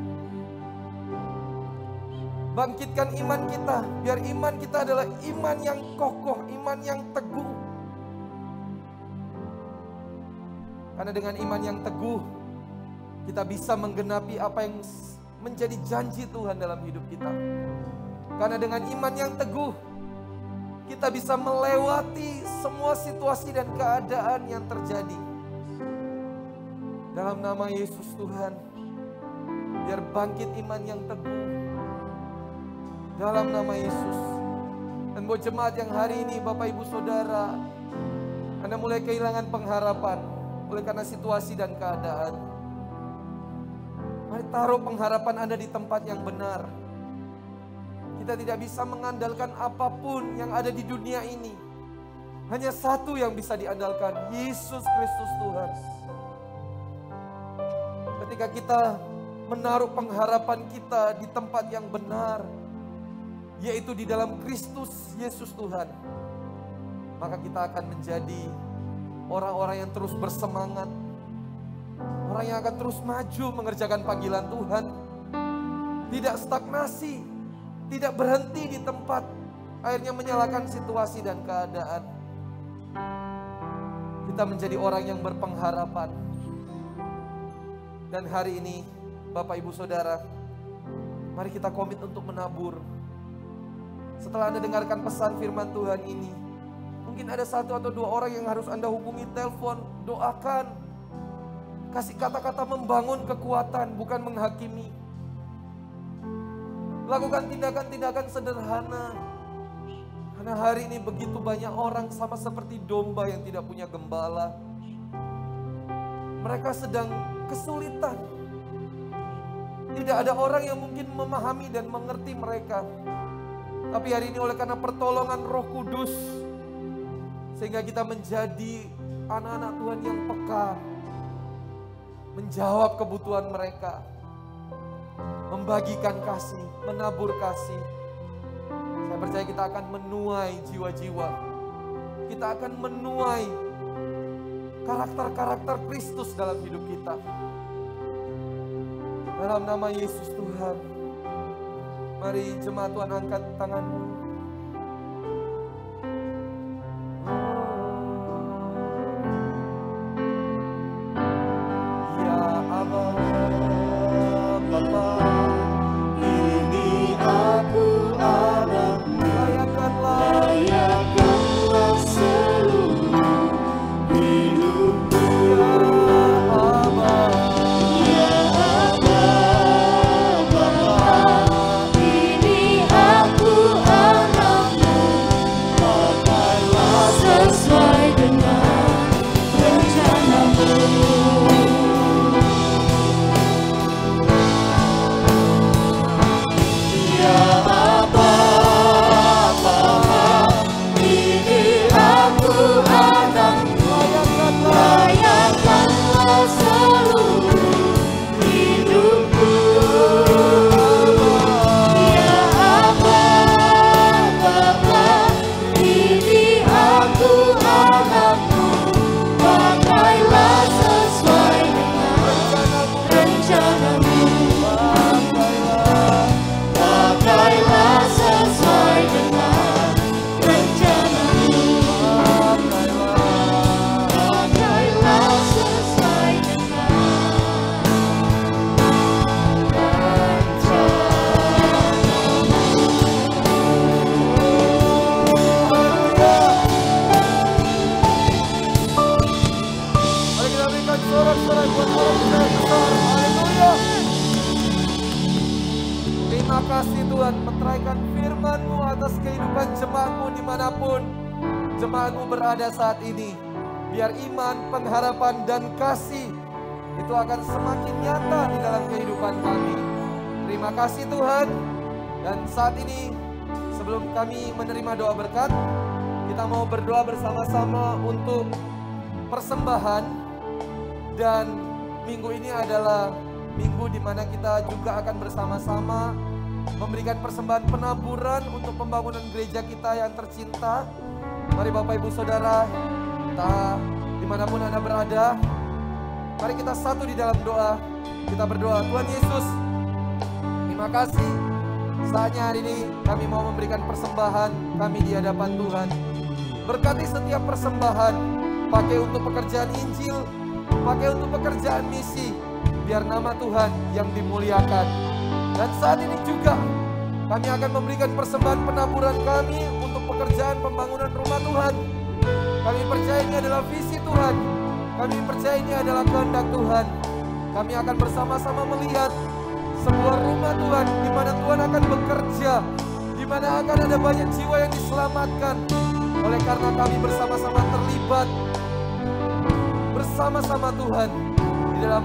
Bangkitkan iman kita. Biar iman kita adalah iman yang kokoh, iman yang teguh. Karena dengan iman yang teguh, kita bisa menggenapi apa yang menjadi janji Tuhan dalam hidup kita. Karena dengan iman yang teguh, kita bisa melewati semua situasi dan keadaan yang terjadi. Dalam nama Yesus Tuhan, biar bangkit iman yang teguh. Dalam nama Yesus. Dan buat jemaat yang hari ini, Bapak Ibu Saudara, Anda mulai kehilangan pengharapan oleh karena situasi dan keadaan. Mari taruh pengharapan Anda di tempat yang benar. Kita tidak bisa mengandalkan apapun yang ada di dunia ini. Hanya satu yang bisa diandalkan, Yesus Kristus Tuhan. Ketika kita menaruh pengharapan kita di tempat yang benar, yaitu di dalam Kristus Yesus Tuhan, maka kita akan menjadi orang-orang yang terus bersemangat, orang yang akan terus maju mengerjakan panggilan Tuhan, tidak stagnasi, tidak berhenti di tempat, akhirnya menyalahkan situasi dan keadaan. Kita menjadi orang yang berpengharapan. Dan hari ini, Bapak Ibu Saudara, mari kita komit untuk menabur. Setelah Anda dengarkan pesan firman Tuhan ini, mungkin ada satu atau dua orang yang harus Anda hubungi, telepon, doakan. Kasih kata-kata membangun kekuatan, bukan menghakimi. Lakukan tindakan-tindakan sederhana. Karena hari ini begitu banyak orang sama seperti domba yang tidak punya gembala. Mereka sedang kesulitan. Tidak ada orang yang mungkin memahami dan mengerti mereka. Tapi hari ini oleh karena pertolongan Roh Kudus, sehingga kita menjadi anak-anak Tuhan yang peka, menjawab kebutuhan mereka, membagikan kasih, menabur kasih. Saya percaya kita akan menuai jiwa-jiwa. Kita akan menuai karakter-karakter Kristus dalam hidup kita. Dalam nama Yesus Tuhan, Mari jemaat Tuhan angkat tanganmu. Ya Aba, Bapa, Ini aku anakmu, layakanlah layakanlah seluruh hidupku. ya Aba, Ya Aba, Bapa, ini aku anakmu, pakailah sesuai dengan rencanamu. Ya Aba, Bapa, ini aku anakmu, layakanlah seluruh hidupku. Ya Aba, Bapa, ini aku anakmu, pakailah sesuai dengan rencanamu. Pakailah sesuai dengan rencanamu. Pakailah sesuai dengan Mari kita berikan sorak-sorai buat Allah kita yang besar. Haleluya. Terima kasih Tuhan, meteraikan firman-Mu atas kehidupan jemaat-Mu dimanapun jemaat-Mu berada saat ini. Biar iman, pengharapan, dan kasih itu akan semakin nyata di dalam kehidupan kami. Terima kasih Tuhan. Dan saat ini sebelum kami menerima doa berkat, kita mau berdoa bersama-sama untuk persembahan. Dan minggu ini adalah minggu di mana kita juga akan bersama-sama memberikan persembahan penaburan untuk pembangunan gereja kita yang tercinta. Mari Bapak Ibu Saudara, kita dimanapun Anda berada, mari kita satu di dalam doa. Kita berdoa, Tuhan Yesus, terima kasih. Saatnya hari ini kami mau memberikan persembahan kami di hadapan Tuhan. Berkati setiap persembahan, pakai untuk pekerjaan Injil, pakai untuk pekerjaan misi, biar nama Tuhan yang dimuliakan. Dan saat ini juga kami akan memberikan persembahan penaburan kami untuk pekerjaan pembangunan rumah Tuhan. Kami percaya ini adalah visi Tuhan. Kami percaya ini adalah kehendak Tuhan. Kami akan bersama-sama melihat sebuah rumah Tuhan di mana Tuhan akan bekerja, di mana akan ada banyak jiwa yang diselamatkan. Oleh karena kami bersama-sama terlibat bersama-sama Tuhan di dalam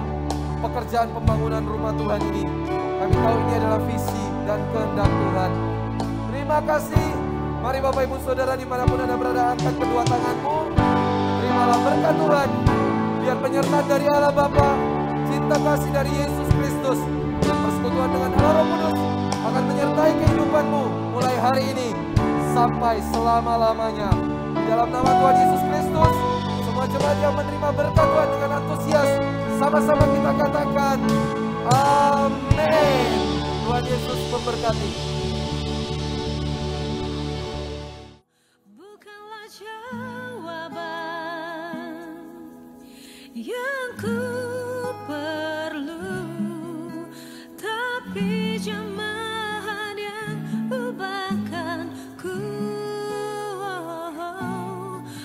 pekerjaan pembangunan rumah Tuhan ini. Kami tahu ini adalah visi dan kehendak Tuhan. Terima kasih. Mari Bapak Ibu Saudara dimanapun Anda berada, angkat kedua tanganmu. Terimalah berkat Tuhan. Biar penyertaan dari Allah Bapa, cinta kasih dari Yesus Kristus, dan persekutuan dengan Allah Roh Kudus akan menyertai kehidupanmu mulai hari ini sampai selama-lamanya. Di dalam nama Tuhan Yesus Kristus, semua jemaat yang menerima berkat Tuhan dengan antusias, sama-sama kita katakan, amin. Tuhan Yesus memberkati. bukanlah jawaban yang ku perlu, tapi jemaat yang ubahkan ku.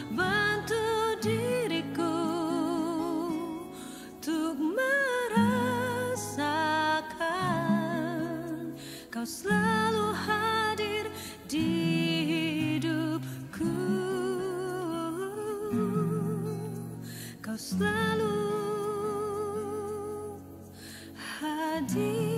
Bantu diriku untuk merasakan Kau selalu hadir di hidupku. Kau selalu hadir.